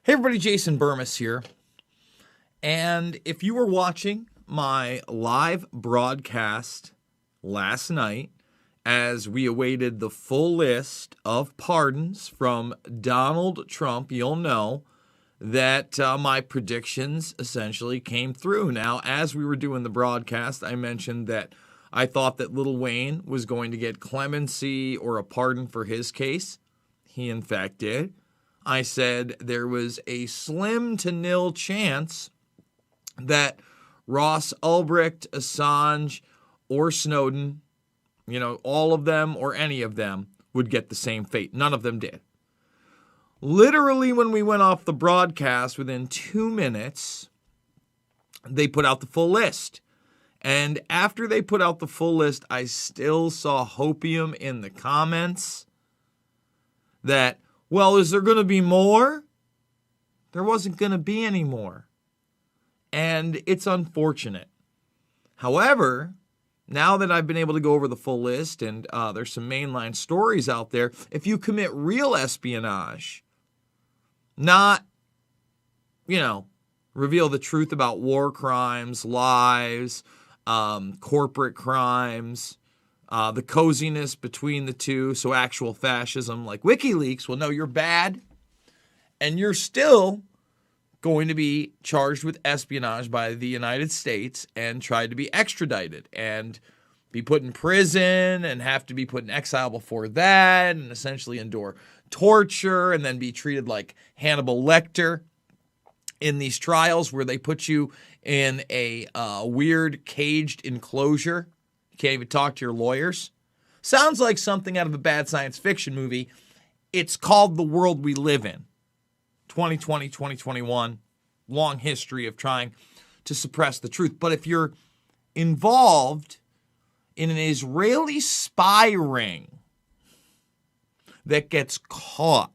Hey everybody, Jason Burmis here. And if you were watching my live broadcast last night as we awaited the full list of pardons from Donald Trump, you'll know that my predictions essentially came through. Now, as we were doing the broadcast, I mentioned that I thought that Lil Wayne was going to get clemency or a pardon for his case. He, in fact, did. I said there was a slim to nil chance that Ross Ulbricht, Assange, or Snowden, all of them or any of them would get the same fate. None of them did. Literally, when we went off the broadcast, within 2 minutes, they put out the full list. And after they put out the full list, I still saw hopium in the comments that, well, is there going to be more? There wasn't going to be any more. And it's unfortunate. However, now that I've been able to go over the full list and there's some mainline stories out there, if you commit real espionage, not, reveal the truth about war crimes, lies, corporate crimes, the coziness between the two, so actual fascism like WikiLeaks, well, no, you're bad, and you're still going to be charged with espionage by the United States and tried to be extradited and be put in prison and have to be put in exile before that and essentially endure torture and then be treated like Hannibal Lecter in these trials where they put you in a weird caged enclosure. You can't even talk to your lawyers. Sounds like something out of a bad science fiction movie. It's called the world we live in. 2020, 2021, long history of trying to suppress the truth. But if you're involved in an Israeli spy ring that gets caught,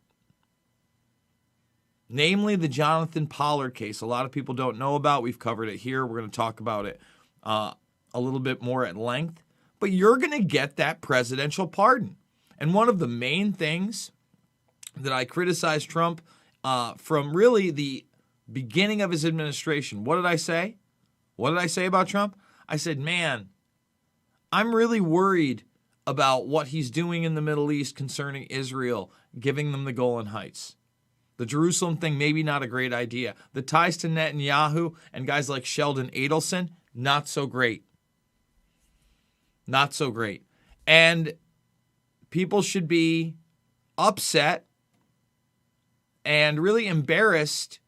namely the Jonathan Pollard case, a lot of people don't know about. We've covered it here. We're going to talk about it a little bit more at length, but you're going to get that presidential pardon. And one of the main things that I criticized Trump from really the beginning of his administration, what did I say? What did I say about Trump? I said, man, I'm really worried about what he's doing in the Middle East concerning Israel, giving them the Golan Heights. The Jerusalem thing, maybe not a great idea. The ties to Netanyahu and guys like Sheldon Adelson, not so great. Not so great. And people should be upset and really embarrassed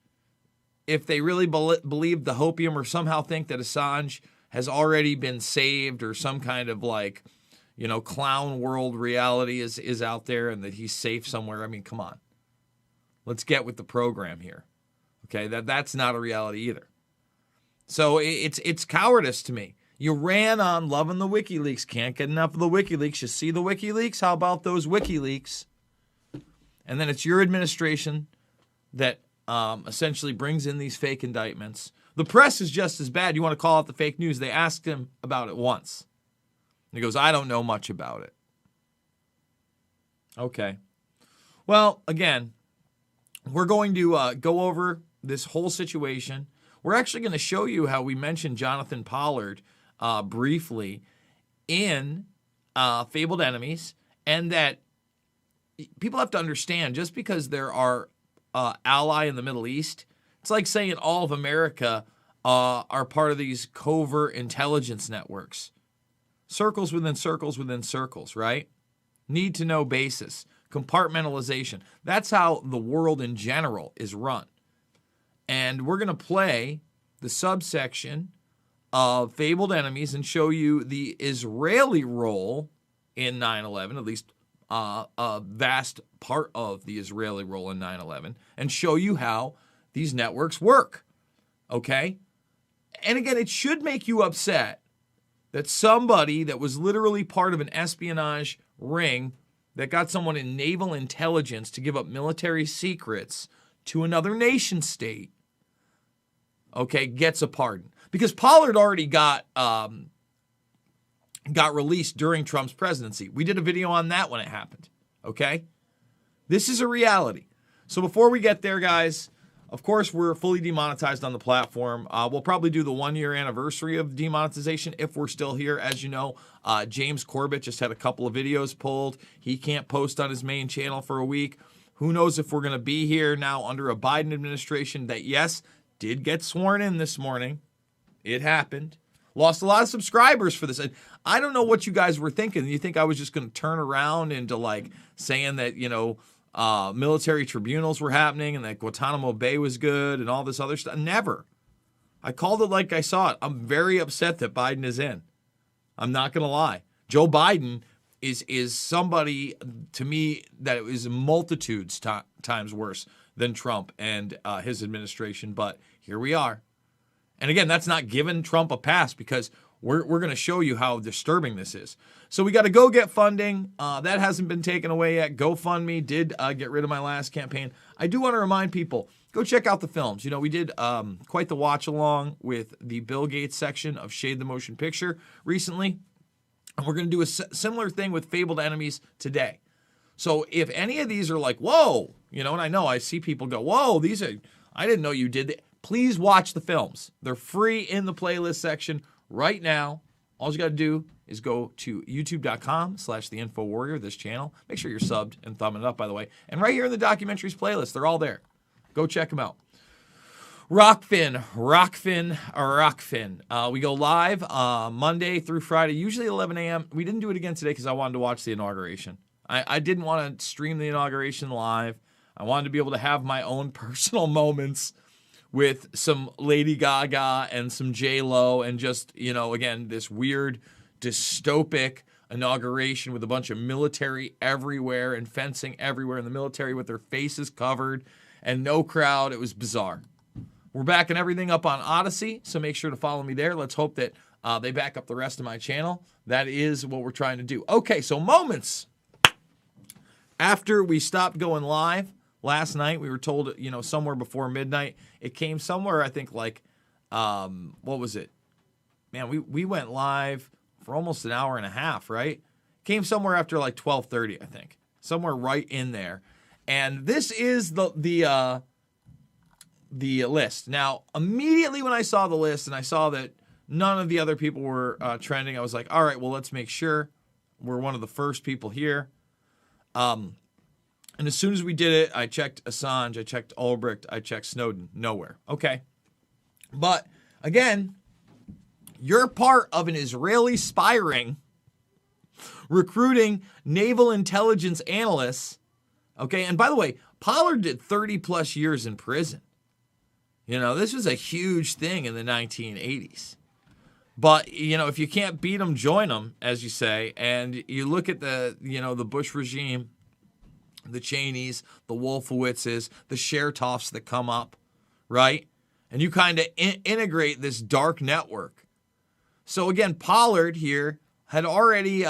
if they really believe the hopium or somehow think that Assange has already been saved or some kind of clown world reality is out there and that he's safe somewhere. I mean, come on. Let's get with the program here. Okay, that's not a reality either. So it's cowardice to me. You ran on loving the WikiLeaks. Can't get enough of the WikiLeaks. You see the WikiLeaks? How about those WikiLeaks? And then it's your administration that essentially brings in these fake indictments. The press is just as bad. You want to call out the fake news? They asked him about it once. And he goes, I don't know much about it. Okay. Well, again, we're going to go over this whole situation. We're actually going to show you how we mentioned Jonathan Pollard briefly in Fabled Enemies, and that people have to understand, just because there are ally in the Middle East, it's like saying all of America are part of these covert intelligence networks. Circles within circles within circles, right? Need to know basis. Compartmentalization. That's how the world in general is run. And we're going to play the subsection of Fabled Enemies and show you the Israeli role in 9/11, at least a vast part of the Israeli role in 9/11, and show you how these networks work. Okay? And again, it should make you upset that somebody that was literally part of an espionage ring that got someone in naval intelligence to give up military secrets to another nation state, okay, gets a pardon. Because Pollard already got released during Trump's presidency. We did a video on that when it happened, okay? This is a reality. So before we get there, guys, Of course, we're fully demonetized on the platform. We'll probably do the 1-year anniversary of demonetization if we're still here. As you know, James Corbett just had a couple of videos pulled. He can't post on his main channel for a week. Who knows if we're going to be here now under a Biden administration that, yes, did get sworn in this morning. It happened. Lost a lot of subscribers for this. I don't know what you guys were thinking. You think I was just going to turn around into like saying that, military tribunals were happening and that Guantanamo Bay was good and all this other stuff? Never. I called it like I saw it. I'm very upset that Biden is in. I'm not going to lie. Joe Biden is somebody to me that is multitudes times worse than Trump and his administration. But here we are. And again, that's not giving Trump a pass because we're going to show you how disturbing this is. So we got to go get funding. That hasn't been taken away yet. GoFundMe did get rid of my last campaign. I do want to remind people, go check out the films. We did quite the watch along with the Bill Gates section of Shade the Motion Picture recently. And we're going to do a similar thing with Fabled Enemies today. So if any of these are like, whoa, and I know I see people go, whoa, I didn't know you did that. Please watch the films. They're free in the playlist section right now. All you got to do is go to youtube.com/theinfowarrior, this channel. Make sure you're subbed and thumbing it up, by the way. And right here in the documentaries playlist, they're all there. Go check them out. Rockfin. We go live Monday through Friday, usually 11 a.m. We didn't do it again today because I wanted to watch the inauguration. I didn't want to stream the inauguration live. I wanted to be able to have my own personal moments with some Lady Gaga and some J-Lo and just, again, this weird dystopic inauguration with a bunch of military everywhere and fencing everywhere in the military with their faces covered and no crowd. It was bizarre. We're backing everything up on Odyssey, so make sure to follow me there. Let's hope that they back up the rest of my channel. That is what we're trying to do. Okay, so moments after we stopped going live last night, we were told, somewhere before midnight. It came somewhere, I think, like, what was it? Man, we went live for almost an hour and a half, right? Came somewhere after like 12:30, I think. Somewhere right in there. And this is the list. Now, immediately when I saw the list and I saw that none of the other people were trending, I was like, all right, well, let's make sure we're one of the first people here. And as soon as we did it, I checked Assange, I checked Ulbricht, I checked Snowden. Nowhere. Okay. But, again, you're part of an Israeli spy ring recruiting naval intelligence analysts. Okay, and by the way, Pollard did 30-plus years in prison. This was a huge thing in the 1980s. But, if you can't beat them, join them, as you say. And you look at the Bush regime, the Cheneys, the Wolfowitzes, the Chertoffs that come up, right? And you kind of integrate this dark network. So again, Pollard here had already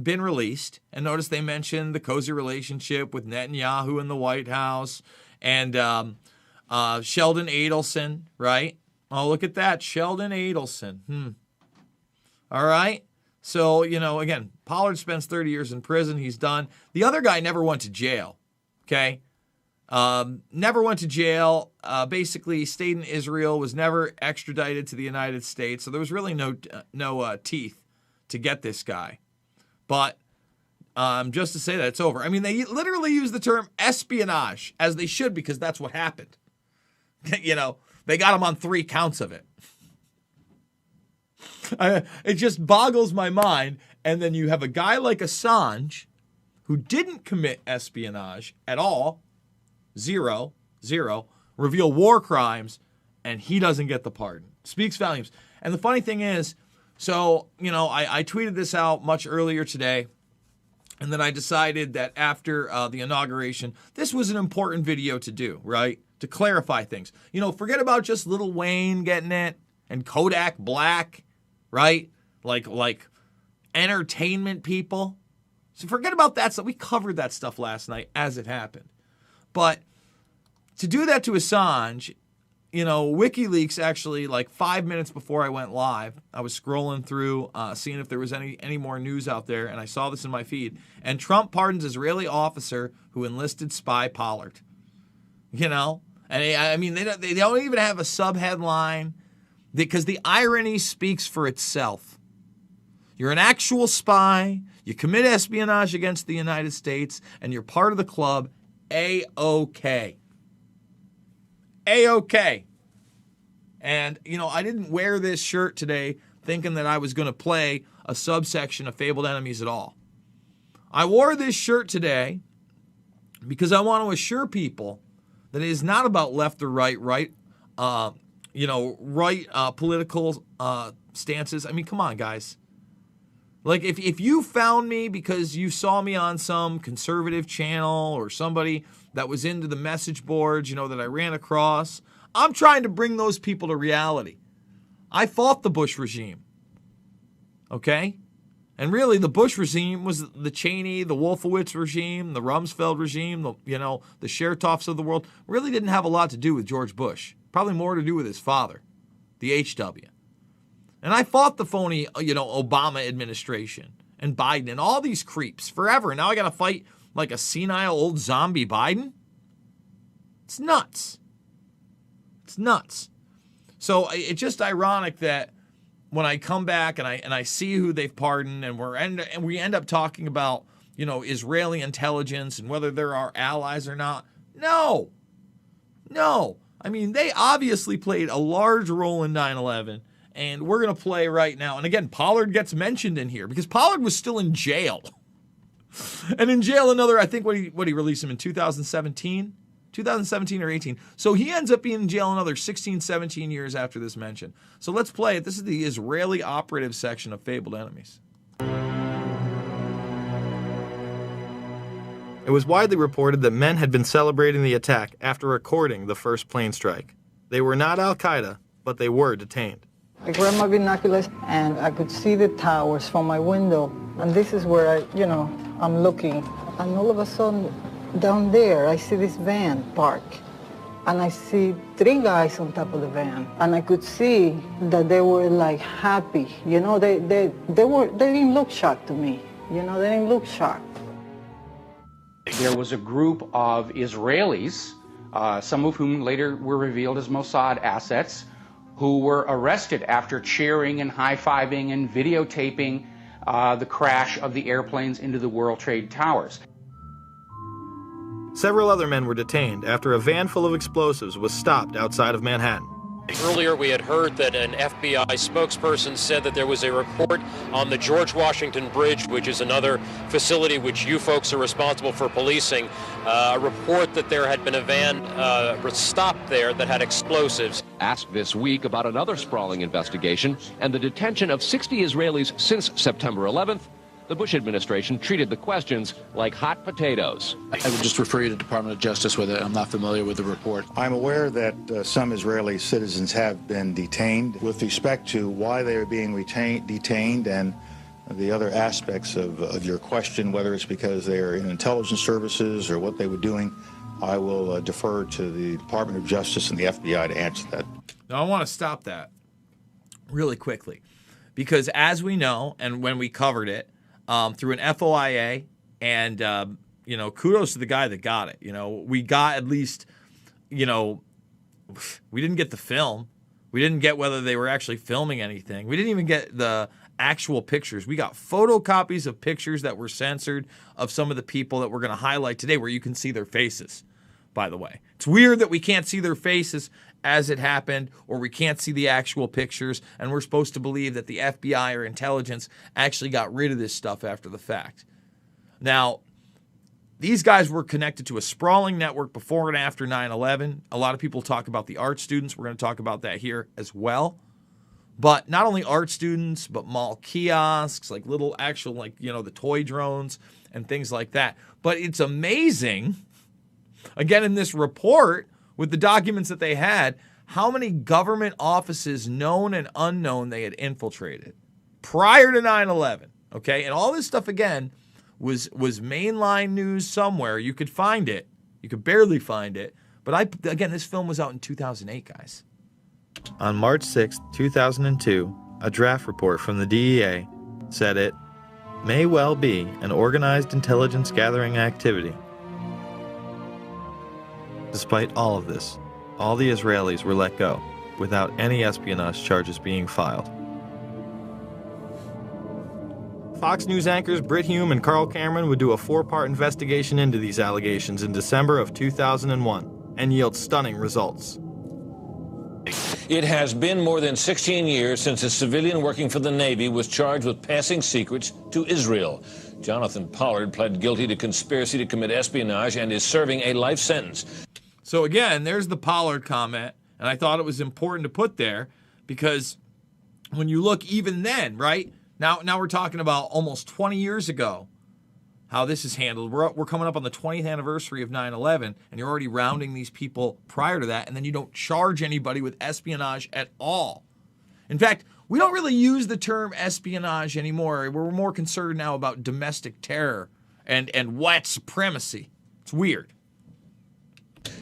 been released. And notice they mentioned the cozy relationship with Netanyahu in the White House and Sheldon Adelson, right? Oh, look at that, Sheldon Adelson. All right. So, again, Pollard spends 30 years in prison. He's done. The other guy never went to jail, okay? Never went to jail. Basically stayed in Israel, was never extradited to the United States. So there was really no teeth to get this guy. But just to say that it's over. I mean, they literally use the term espionage, as they should, because that's what happened. They got him on 3 counts of it. It just boggles my mind. And then you have a guy like Assange who didn't commit espionage at all, zero, reveal war crimes, and he doesn't get the pardon. Speaks volumes. And the funny thing is, so, I tweeted this out much earlier today, and then I decided that after the inauguration, this was an important video to do, right? To clarify things. Forget about just Lil Wayne getting it and Kodak Black, right? Like entertainment people. So forget about that stuff. We covered that stuff last night as it happened. But to do that to Assange, WikiLeaks actually, like 5 minutes before I went live, I was scrolling through, seeing if there was any more news out there, and I saw this in my feed. And Trump pardons Israeli officer who enlisted spy Pollard. And I mean, they don't even have a sub-headline because the irony speaks for itself. You're an actual spy, you commit espionage against the United States, and you're part of the club, A-OK. A-OK. And, you know, I didn't wear this shirt today thinking that I was going to play a subsection of Fabled Enemies at all. I wore this shirt today because I want to assure people that it is not about left or right political stances. I mean, come on, guys. Like, if you found me because you saw me on some conservative channel or somebody that was into the message boards, you know, that I ran across, I'm trying to bring those people to reality. I fought the Bush regime. Okay? And really, the Bush regime was the Cheney, the Wolfowitz regime, the Rumsfeld regime, the Chertoffs of the world. Really didn't have a lot to do with George Bush. Probably more to do with his father, the HW. And I fought the phony, Obama administration and Biden and all these creeps forever. And now I got to fight like a senile old zombie Biden? It's nuts. It's nuts. So it's just ironic that when I come back and I see who they've pardoned and we end up talking about, Israeli intelligence and whether they're our allies or not. No. I mean, they obviously played a large role in 9/11, and we're going to play right now. And again, Pollard gets mentioned in here because Pollard was still in jail. And in jail I think what he released him in 2017 or 18. So he ends up being in jail another 16, 17 years after this mention. So let's play it. This is the Israeli operative section of Fabled Enemies. It was widely reported that men had been celebrating the attack after recording the first plane strike. They were not Al-Qaeda, but they were detained. I grabbed my binoculars and I could see the towers from my window. And this is where I'm looking. And all of a sudden, down there, I see this van park. And I see 3 guys on top of the van. And I could see that they were like happy. They didn't look shocked to me. They didn't look shocked. There was a group of Israelis, some of whom later were revealed as Mossad assets, who were arrested after cheering and high-fiving and videotaping the crash of the airplanes into the World Trade Towers. Several other men were detained after a van full of explosives was stopped outside of Manhattan. Earlier, we had heard that an FBI spokesperson said that there was a report on the George Washington Bridge, which is another facility which you folks are responsible for policing, a report that there had been a van stopped there that had explosives. Asked this week about another sprawling investigation and the detention of 60 Israelis since September 11th, the Bush administration treated the questions like hot potatoes. I would just refer you to the Department of Justice with it. I'm not familiar with the report. I'm aware that some Israeli citizens have been detained. With respect to why they are being detained and the other aspects of your question, whether it's because they are in intelligence services or what they were doing, I will defer to the Department of Justice and the FBI to answer that. Now, I want to stop that really quickly because as we know, and when we covered it, through an FOIA, and, kudos to the guy that got it. We got at least, we didn't get the film. We didn't get whether they were actually filming anything. We didn't even get the actual pictures. We got photocopies of pictures that were censored of some of the people that we're going to highlight today where you can see their faces, by the way. It's weird that we can't see their faces as it happened, or we can't see the actual pictures, and we're supposed to believe that the FBI or intelligence actually got rid of this stuff after the fact. Now, these guys were connected to a sprawling network before and after 9/11. A lot of people talk about the art students. We're going to talk about that here as well. But not only art students, but mall kiosks, like little actual, the toy drones and things like that. But it's amazing, again, in this report, with the documents that they had, how many government offices, known and unknown, they had infiltrated prior to 9/11, okay? And all this stuff, again, was mainline news somewhere. You could find it. You could barely find it. But, again, this film was out in 2008, guys. On March 6, 2002, a draft report from the DEA said it may well be an organized intelligence gathering activity. Despite all of this, all the Israelis were let go without any espionage charges being filed. Fox News anchors Brit Hume and Carl Cameron would do a 4-part investigation into these allegations in December of 2001 and yield stunning results. It has been more than 16 years since a civilian working for the Navy was charged with passing secrets to Israel. Jonathan Pollard pled guilty to conspiracy to commit espionage and is serving a life sentence. So again, there's the Pollard comment, and I thought it was important to put there because when you look even then, right? Now we're talking about almost 20 years ago, how this is handled. We're coming up on the 20th anniversary of 9/11, and you're already rounding these people prior to that, and then you don't charge anybody with espionage at all. In fact, we don't really use the term espionage anymore. We're more concerned now about domestic terror and white supremacy. It's weird.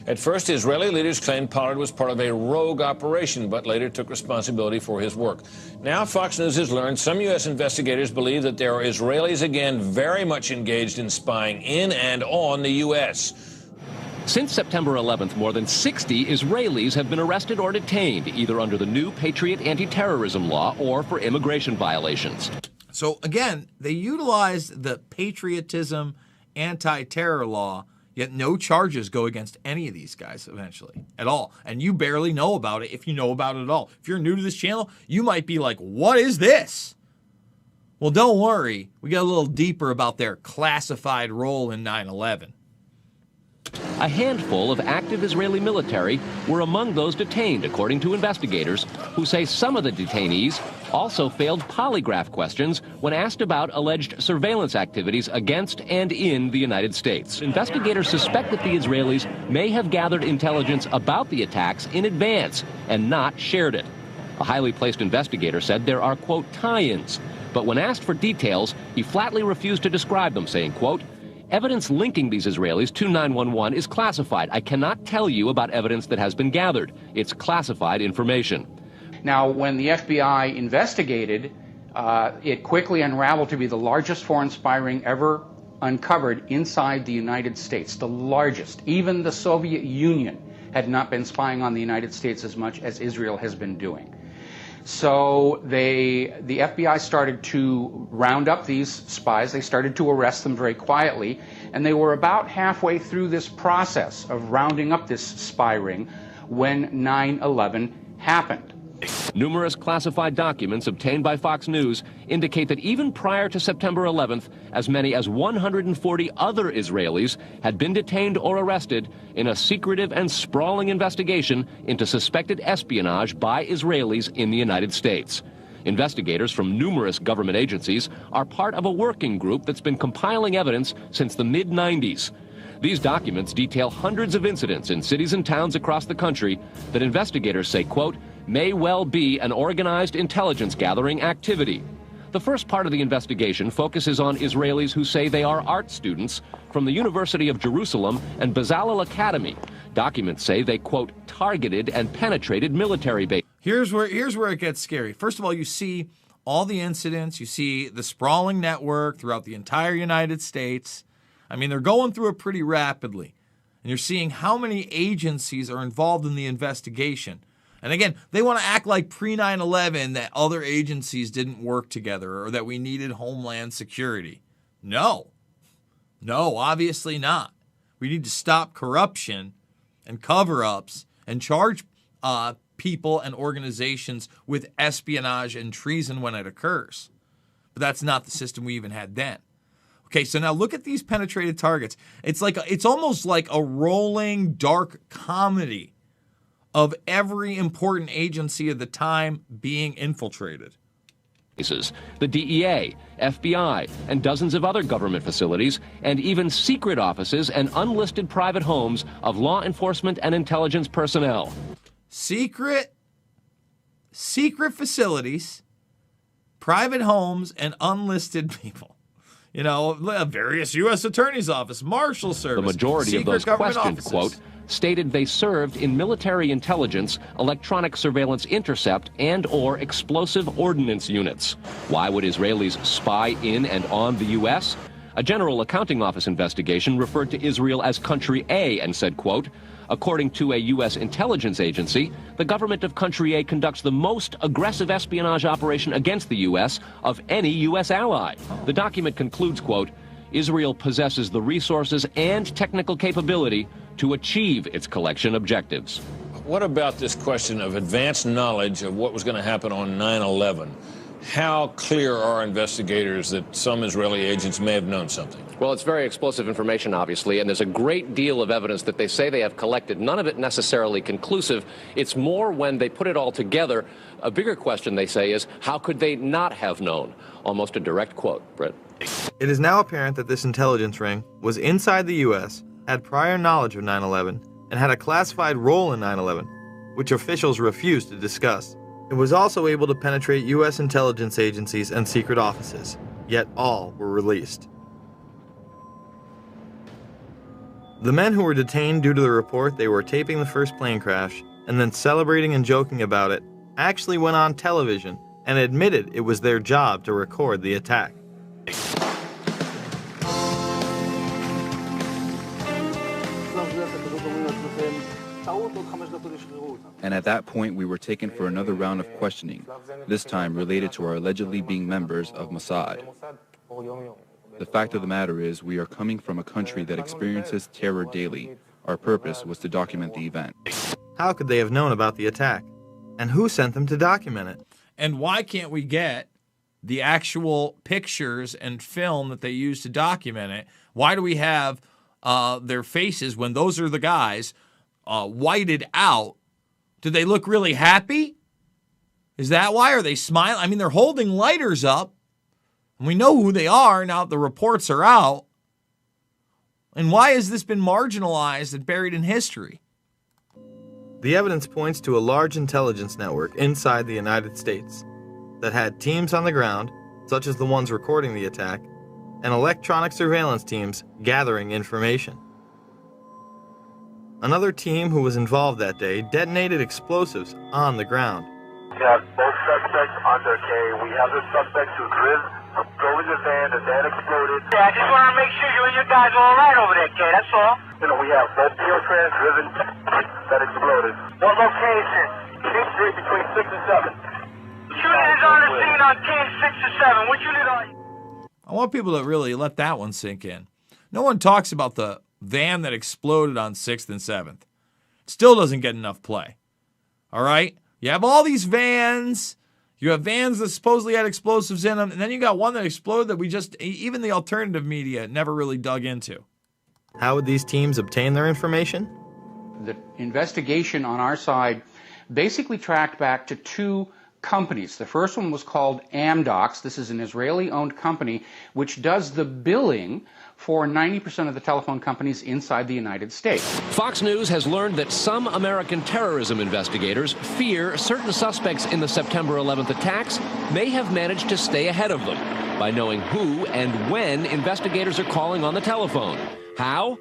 At first, Israeli leaders claimed Pollard was part of a rogue operation, but later took responsibility for his work. Now, Fox News has learned some U.S. investigators believe that there are Israelis again very much engaged in spying in and on the U.S. Since September 11th, more than 60 Israelis have been arrested or detained, either under the new Patriot anti-terrorism law or for immigration violations. So again, they utilized the patriotism anti-terror law, yet no charges go against any of these guys eventually at all. And you barely know about it if you know about it at all. If you're new to this channel, you might be like, what is this? Well, don't worry. We got a little deeper about their classified role in 9/11. A handful of active Israeli military were among those detained, according to investigators, who say some of the detainees also failed polygraph questions when asked about alleged surveillance activities against and in the United States. Investigators suspect that the Israelis may have gathered intelligence about the attacks in advance and not shared it. A highly placed investigator said there are, quote, tie-ins, but when asked for details, he flatly refused to describe them, saying, quote, evidence linking these Israelis to 911 is classified. I cannot tell you about evidence that has been gathered. It's classified information. Now, when the FBI investigated, it quickly unraveled to be the largest foreign spy ring ever uncovered inside the United States, the largest. Even the Soviet Union had not been spying on the United States as much as Israel has been doing. So the FBI started to round up these spies. They started to arrest them very quietly, and they were about halfway through this process of rounding up this spy ring when 9/11 happened. Numerous classified documents obtained by Fox News indicate that even prior to September 11th, as many as 140 other Israelis had been detained or arrested in a secretive and sprawling investigation into suspected espionage by Israelis in the United States. Investigators from numerous government agencies are part of a working group that's been compiling evidence since the mid-90s. These documents detail hundreds of incidents in cities and towns across the country that investigators say, quote, may well be an organized intelligence gathering activity. The first part of the investigation focuses on Israelis who say they are art students from the University of Jerusalem and Bezalel Academy. Documents say they, quote, targeted and penetrated military bases. Here's where it gets scary. First of all, you see all the incidents. You see the sprawling network throughout the entire United States. I mean, they're going through it pretty rapidly. And you're seeing how many agencies are involved in the investigation. And again, they want to act like pre-9/11 that other agencies didn't work together or that we needed Homeland Security. No, obviously not. We need to stop corruption and cover-ups and charge people and organizations with espionage and treason when it occurs. But that's not the system we even had then. Okay, so now look at these penetrated targets. It's almost like a rolling dark comedy of every important agency of the time being infiltrated. The DEA, FBI, and dozens of other government facilities, and even secret offices and unlisted private homes of law enforcement and intelligence personnel. Secret facilities, private homes, and unlisted people. You know, various U.S. Attorney's Office, Marshal Service. The majority of those questioned, quote, stated they served in military intelligence, electronic surveillance intercept, and or explosive ordnance units. Why would Israelis spy in and on the U.S.? A General Accounting Office investigation referred to Israel as Country A and said, quote, according to a U.S. intelligence agency, the government of Country A conducts the most aggressive espionage operation against the U.S. of any U.S. ally. The document concludes, quote, Israel possesses the resources and technical capability to achieve its collection objectives. What about this question of advanced knowledge of what was going to happen on 9/11? How clear are investigators that some Israeli agents may have known something? Well, it's very explosive information, obviously, and there's a great deal of evidence that they say they have collected. None of it necessarily conclusive. It's more when they put it all together. A bigger question, they say, is how could they not have known? Almost a direct quote, Brett. It is now apparent that this intelligence ring was inside the U.S., had prior knowledge of 9/11, and had a classified role in 9/11, which officials refused to discuss. It was also able to penetrate U.S. intelligence agencies and secret offices, yet all were released. The men who were detained due to the report they were taping the first plane crash and then celebrating and joking about it actually went on television and admitted it was their job to record the attack. And at that point, we were taken for another round of questioning, this time related to our allegedly being members of Mossad. The fact of the matter is, we are coming from a country that experiences terror daily. Our purpose was to document the event. How could they have known about the attack? And who sent them to document it? And why can't we get the actual pictures and film that they used to document it? Why do we have their faces when those are the guys whited out? Did they look really happy? Is that why? Are they smiling? I mean, they're holding lighters up. And we know who they are now that the reports are out. And why has this been marginalized and buried in history? The evidence points to a large intelligence network inside the United States that had teams on the ground, such as the ones recording the attack, and electronic surveillance teams gathering information. Another team who was involved that day detonated explosives on the ground. We have both suspects under K. We have the suspect who drove in the van exploded. Yeah, I just want to make sure you and your guys are all right over there, K, that's all. You know, we have both Trans driven that exploded. What location? King Street between 6 and 7. Shooting is on the scene on King 6 or 7. Which unit are you? I want people to really let that one sink in. No one talks about the van that exploded on 6th and 7th. It still doesn't get enough play. All right? You have all these vans. You have vans that supposedly had explosives in them. And then you got one that exploded that even the alternative media never really dug into. How would these teams obtain their information? The investigation on our side basically tracked back to two companies. The first one was called Amdocs. This is an Israeli-owned company which does the billing for 90% of the telephone companies inside the United States. Fox News has learned that some American terrorism investigators fear certain suspects in the September 11th attacks may have managed to stay ahead of them by knowing who and when investigators are calling on the telephone. How?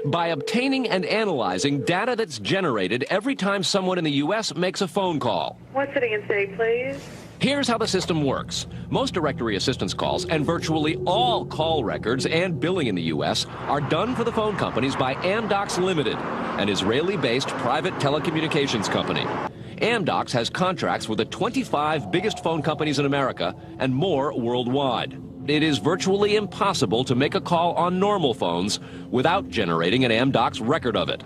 By obtaining and analyzing data that's generated every time someone in the U.S. makes a phone call. One sitting in city, please. Here's how the system works. Most directory assistance calls and virtually all call records and billing in the U.S. are done for the phone companies by Amdocs Limited, an Israeli-based private telecommunications company. Amdocs has contracts with the 25 biggest phone companies in America and more worldwide. It is virtually impossible to make a call on normal phones without generating an Amdocs record of it.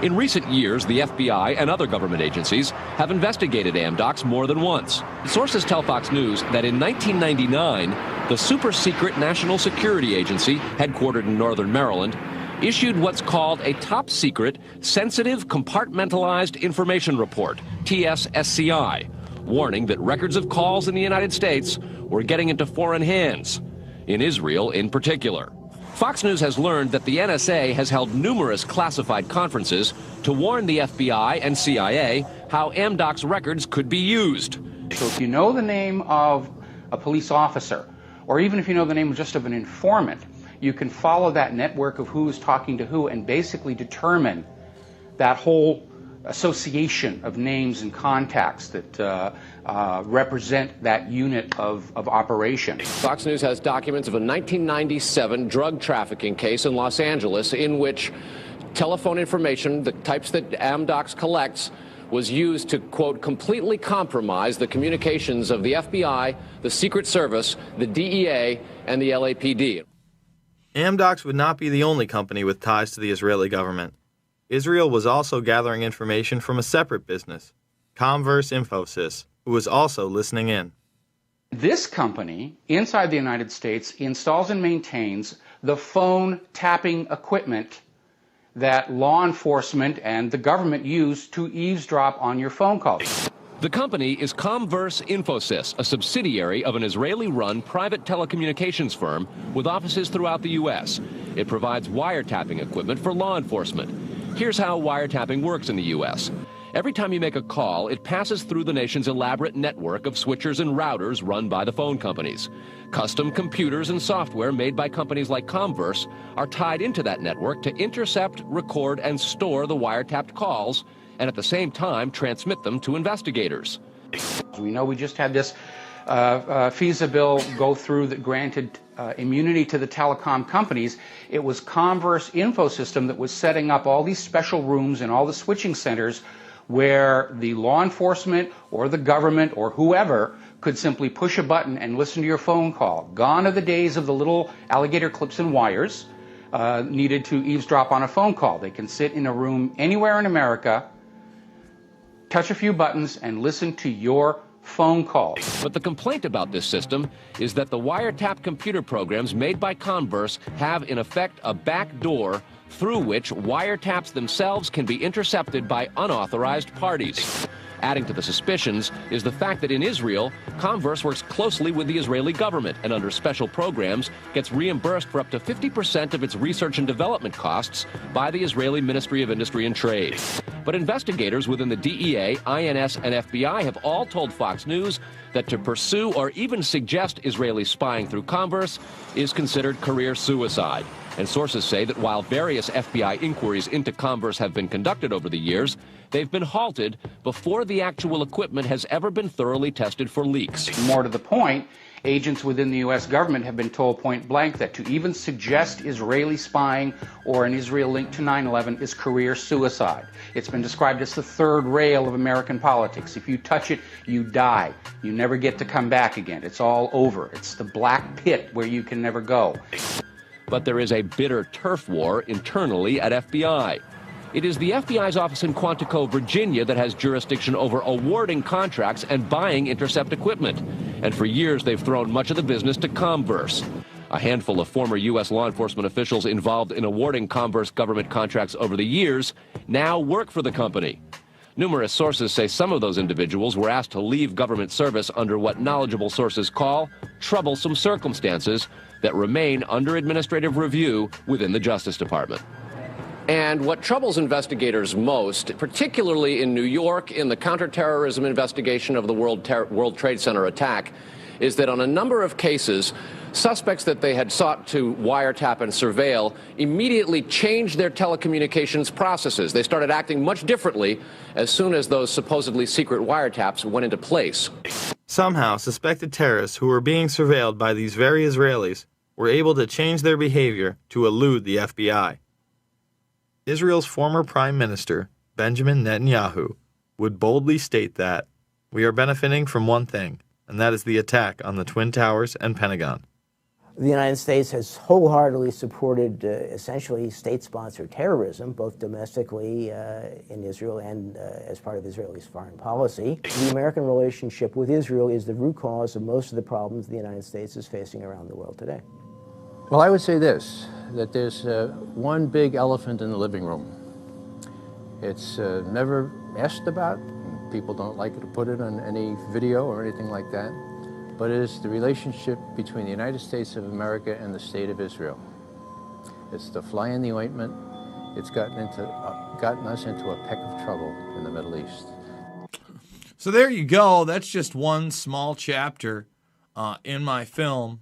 In recent years, the FBI and other government agencies have investigated Amdocs more than once. Sources tell Fox News that in 1999, the super-secret National Security Agency, headquartered in northern Maryland, issued what's called a top-secret, sensitive, compartmentalized information report, TSSCI, warning that records of calls in the United States were getting into foreign hands, in Israel in particular. Fox News has learned that the NSA has held numerous classified conferences to warn the FBI and CIA how Amdocs records could be used. So if you know the name of a police officer, or even if you know the name just of an informant, you can follow that network of who is talking to who and basically determine that whole association of names and contacts that represent that unit of operation. Fox News has documents of a 1997 drug trafficking case in Los Angeles in which telephone information, the types that Amdocs collects, was used to, quote, completely compromise the communications of the FBI, the Secret Service, the DEA, and the LAPD. Amdocs would not be the only company with ties to the Israeli government. Israel was also gathering information from a separate business, Comverse Infosys, who was also listening in. This company, inside the United States, installs and maintains the phone tapping equipment that law enforcement and the government use to eavesdrop on your phone calls. The company is Comverse Infosys, a subsidiary of an Israeli-run private telecommunications firm with offices throughout the U.S. It provides wiretapping equipment for law enforcement. Here's how wiretapping works in the U.S. Every time you make a call, it passes through the nation's elaborate network of switchers and routers run by the phone companies. Custom computers and software made by companies like Comverse are tied into that network to intercept, record, and store the wiretapped calls, and at the same time transmit them to investigators. We know we just had this FISA bill go through that granted immunity to the telecom companies. It was Comverse Infosystem that was setting up all these special rooms and all the switching centers where the law enforcement or the government or whoever could simply push a button and listen to your phone call. Gone are the days of the little alligator clips and wires needed to eavesdrop on a phone call. They can sit in a room anywhere in America, touch a few buttons, and listen to your phone calls. But the complaint about this system is that the wiretap computer programs made by Comverse have, in effect, a back door through which wiretaps themselves can be intercepted by unauthorized parties. Adding to the suspicions is the fact that in Israel, Comverse works closely with the Israeli government and under special programs gets reimbursed for up to 50% of its research and development costs by the Israeli Ministry of Industry and Trade. But investigators within the DEA, INS, and FBI have all told Fox News that to pursue or even suggest Israeli spying through Comverse is considered career suicide. And sources say that while various FBI inquiries into Comverse have been conducted over the years, they've been halted before the actual equipment has ever been thoroughly tested for leaks. More to the point, agents within the U.S. government have been told point blank that to even suggest Israeli spying or an Israel link to 9/11 is career suicide. It's been described as the third rail of American politics. If you touch it, you die. You never get to come back again. It's all over. It's the black pit where you can never go. But there is a bitter turf war internally at FBI. It is the FBI's office in Quantico, Virginia, that has jurisdiction over awarding contracts and buying intercept equipment. And for years, they've thrown much of the business to Comverse. A handful of former U.S. law enforcement officials involved in awarding Comverse government contracts over the years now work for the company. Numerous sources say some of those individuals were asked to leave government service under what knowledgeable sources call troublesome circumstances that remain under administrative review within the Justice Department. And what troubles investigators most, particularly in New York in the counterterrorism investigation of the World Trade Center attack, is that on a number of cases, suspects that they had sought to wiretap and surveil immediately changed their telecommunications processes. They started acting much differently as soon as those supposedly secret wiretaps went into place. Somehow, suspected terrorists who were being surveilled by these very Israelis were able to change their behavior to elude the FBI. Israel's former Prime Minister, Benjamin Netanyahu, would boldly state that we are benefiting from one thing, and that is the attack on the Twin Towers and Pentagon. The United States has wholeheartedly supported essentially state-sponsored terrorism, both domestically in Israel and as part of Israel's foreign policy. The American relationship with Israel is the root cause of most of the problems the United States is facing around the world today. Well, I would say this, that there's one big elephant in the living room. It's never asked about. People don't like to put it on any video or anything like that. But it is the relationship between the United States of America and the State of Israel. It's the fly in the ointment. It's gotten us into a peck of trouble in the Middle East. So there you go. That's just one small chapter in my film,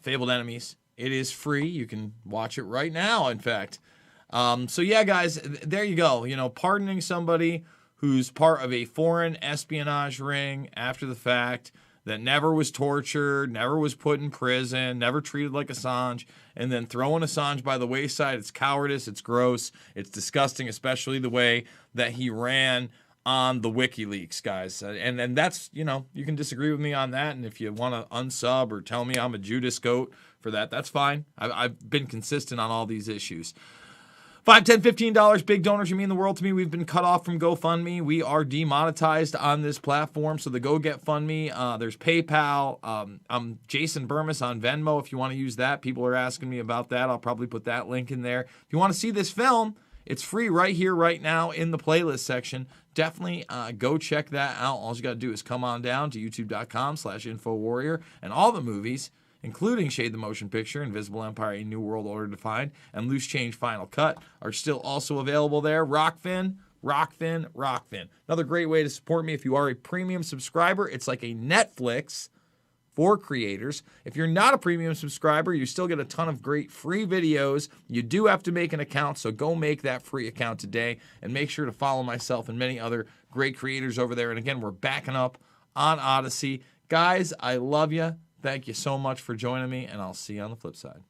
Fabled Enemies. It is free. You can watch it right now, in fact. So yeah, guys, there you go. You know, pardoning somebody who's part of a foreign espionage ring after the fact, that never was tortured, never was put in prison, never treated like Assange, and then throwing Assange by the wayside. It's cowardice, it's gross, it's disgusting, especially the way that he ran on the WikiLeaks, guys. And that's, you know, you can disagree with me on that, and if you want to unsub or tell me I'm a Judas goat for that, that's fine. I've been consistent on all these issues. $5, $10, $15, big donors, you mean the world to me. We've been cut off from GoFundMe. We are demonetized on this platform, so the Go Get Fund Me. There's PayPal. I'm Jason Burmis on Venmo if you want to use that. People are asking me about that. I'll probably put that link in there. If you want to see this film, it's free right here, right now in the playlist section. Definitely go check that out. All you got to do is come on down to youtube.com/InfoWarrior, and all the movies, including Shade the Motion Picture, Invisible Empire, A New World Order Defined, and Loose Change Final Cut, are still also available there. Rockfin. Another great way to support me if you are a premium subscriber. It's like a Netflix for creators. If you're not a premium subscriber, you still get a ton of great free videos. You do have to make an account, so go make that free account today, and make sure to follow myself and many other great creators over there. And again, we're backing up on Odyssey. Guys, I love you. Thank you so much for joining me, and I'll see you on the flip side.